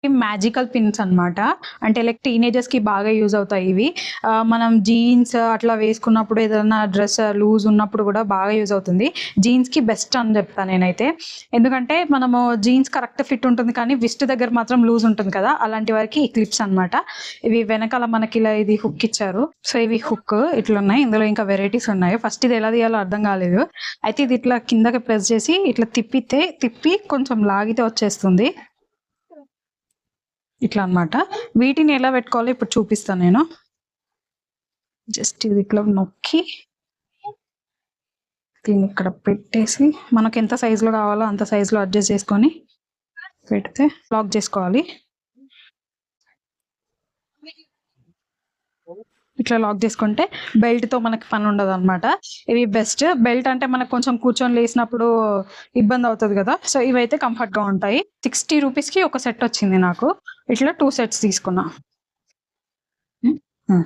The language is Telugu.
మ్యాజికల్ పిన్స్ అన్నమాట. అంటే లైక్ టీనేజర్స్‌కి బాగా యూజ్ అవుతాయి ఇవి. మనం జీన్స్ అట్లా వేసుకున్నప్పుడు ఏదైనా డ్రెస్ లూజ్ ఉన్నప్పుడు గూడా బాగా యూజ్ అవుతుంది. జీన్స్‌కి బెస్ట్ అని జెప్తా నేనైతే. ఎందుకంటే మనము జీన్స్ కరెక్ట్ ఫిట్ ఉంటుంది కానీ విస్ట్ దగ్గర మాత్రం లూజ్ ఉంటుంది కదా! అలాంటి వారికి ఈ క్లిప్స్ అన్నమాట. ఇవి వెనకాల మనకి ఇలా ఇది హుక్ ఇచ్చారు. సో, ఇవి హుక్ ఇట్లున్నాయి. ఇందులో ఇంకా వెరైటీస్ ఉన్నాయి. ఫస్ట్ ఇది ఎలా తీయాలో అర్థం కాలేదు. అయితే ఇది ఇట్లా కిందకి ప్రెస్ చేసి ఇట్లా తిప్పి కొంచెం లాగితే వచ్చేస్తుంది. ఇట్లా అన్నమాట. వీటిని ఎలా పెట్టుకోవాలో ఇప్పుడు చూపిస్తాను నేను. జస్ట్ ఇది ఇట్లా నొక్కి దీన్ని ఇక్కడ పెట్టేసి మనకు ఎంత సైజులో కావాలో అంత సైజులో అడ్జస్ట్ చేసుకొని పెడితే లాక్ చేసుకోవాలి. ఇట్లా లాక్ చేసుకుంటే బెల్ట్‌తో మనకి పని ఉండదన్నమాట. ఇవి బెస్ట్. బెల్ట్ అంటే మనకు కొంచెం కూర్చొని లేసినప్పుడు ఇబ్బంది అవుతది కదా! సో, ఇవైతే కంఫర్ట్‌గా ఉంటాయి. 60 రూపీస్‌కి ఒక సెట్ వచ్చింది నాకు. ఇట్లా 2 సెట్స్ తీసుకున్నా. హ్మ్. హ్మ్.